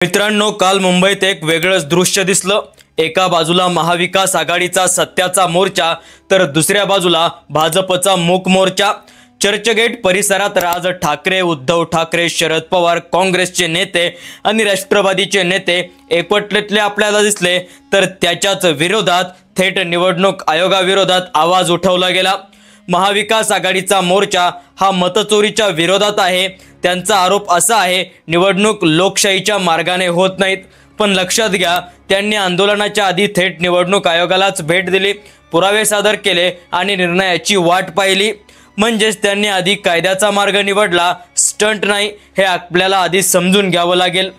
मित्रांनो, काल मुंबईत एक वेगळंच दृश्य दिसलं। एका बाजूला महाविकास आघाडीचा सत्याचा मोर्चा तर दुसऱ्या बाजूला भाजपचा मूक मोर्चा। चर्चगेट परिसरात राज ठाकरे, उद्धव ठाकरे, शरद पवार, काँग्रेसचे नेते आणि राष्ट्रवादीचे नेते एकवटलेले आपल्याला दिसले, तर त्याच्याच विरोधात थेट निवडणूक आयोगाविरोधात आवाज उठवला गेला। महाविकास आघाडीचा मोर्चा हा मतचोरीच्या विरोधात आहे। त्यांचा आरोप असा आहे, निवडणूक लोकशाहीच्या मार्गाने होत नाहीत। पण लक्षात घ्या, त्यांनी आंदोलनाच्या आधी थेट निवडणूक आयोगालाच भेट दिली, पुरावे सादर केले आणि निर्णयाची वाट पाहिली। म्हणजेच त्यांनी आधी कायद्याचा मार्ग निवडला, स्टंट नाही, हे आपल्याला आधी समजून घ्यावं लागेल।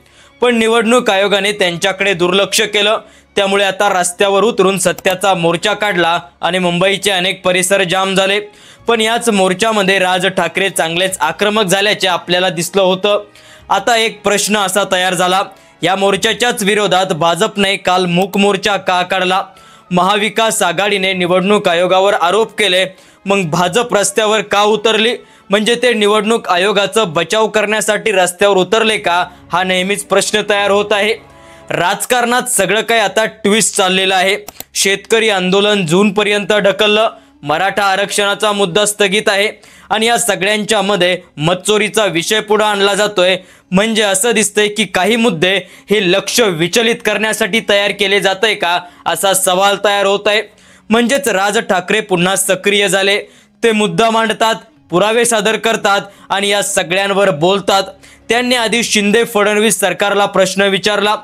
पण निवडणूक आयोगाने त्यांच्याकडे दुर्लक्ष केलं, त्यामुळे आता रस्त्यावर उतरून सत्याचा मोर्चा काढला आणि मुंबईचे अनेक परिसर जाम झाले। पण याच मोर्चामध्ये राज ठाकरे चांगलेच आक्रमक झाल्याचे आपल्याला दिसलं होतं। आता एक प्रश्न असा तयार झाला, या मोर्चाच्याच विरोधात भाजपने काल मूक मोर्चा का काढला? महाविकास आघाडीने निवडणूक आयोगावर आरोप केले, मग भाजप रस्त्यावर का उतरली? म्हणजे ते निवडणूक आयोगाचा बचाव करण्यासाठी रस्त्यावर उतरले का? हा नेहमीच प्रश्न तयार होत आहे। राजकारणात सगळं काही आता ट्विस्ट चाललेलं आहे। शेतकरी आंदोलन जूनपर्यंत ढकललं, मराठा आरक्षणाचा मुद्दा स्थगित आहे आणि या सगळ्यांच्या मध्ये मतचोरीचा विषय पुढे आणला जातोय। म्हणजे असं दिसतंय की काही मुद्दे हे लक्ष विचलित करण्यासाठी तयार केले जाते का, असा सवाल तयार होत आहे। म्हणजेच राज ठाकरे पुन्हा सक्रिय झाले, ते मुद्दा मांडतात, पुरावे सादर करतात आणि या सगळ्यांवर बोलतात। त्यांनी आधी शिंदे फडणवीस सरकारला प्रश्न विचारला,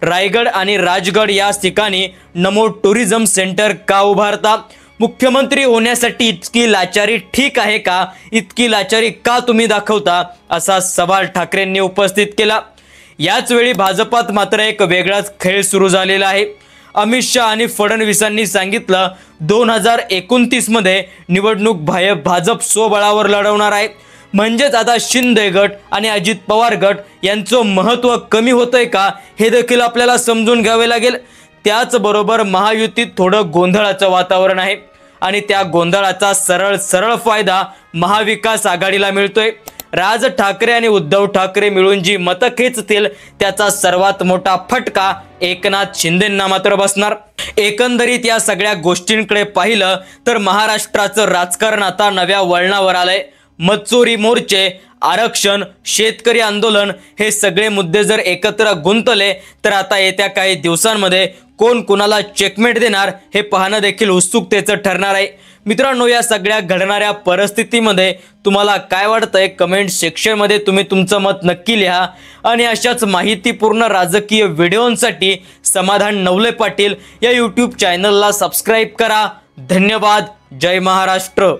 रायगड आणि राजगड या ठिकाणी नमो टुरिझम सेंटर का उभारता? मुख्यमंत्री होण्यासाठी इतकी लाचारी ठीक आहे का? इतकी लाचारी का तुम्ही दाखवता? असा सवाल ठाकरेंनी उपस्थित केला। याच वेळी भाजपात मात्र एक वेगळाच खेळ सुरू झालेला आहे। अमित शहा आणि फडणवीसांनी सांगितलं, 2029 मध्ये निवडणूक भाजप स्वबळावर लढवणार आहे। म्हणजेच आता शिंदे गट आणि अजित पवार गट यांचं महत्त्व कमी होतंय का, हे देखील आपल्याला समजून घ्यावे लागेल। त्याचबरोबर महायुतीत थोडं गोंधळाचं वातावरण आहे आणि त्या गोंधळाचा सरळ फायदा महाविकास आघाडीला मिळतोय। राज ठाकरे आणि उद्धव ठाकरे मिळून जी मतं खेचतील, त्याचा सर्वात मोठा फटका एकनाथ शिंदेंना मात्र बसणार। एकंदरीत या सगळ्या गोष्टींकडे पाहिलं तर महाराष्ट्राचं राजकारण आता नव्या वळणावर आलंय। मतचोरी, मोर्चे, आरक्षण, शेतकरी आंदोलन हे सगळे मुद्दे जर एकत्र गुंतले तर आता येत्या काही दिवसांमध्ये कोण कुणाला चेकमेट देणार हे पाहणं देखील उत्सुकतेचं ठरणार आहे। मित्रांनो, या सगळ्या घडणाऱ्या परिस्थितीमध्ये तुम्हाला काय वाटतंय, कमेंट सेक्शनमध्ये तुम्ही तुमचं मत नक्की लिहा आणि अशाच माहितीपूर्ण राजकीय व्हिडिओंसाठी समाधान नवले पाटील या यूट्यूब चॅनलला सबस्क्राईब करा। धन्यवाद। जय महाराष्ट्र।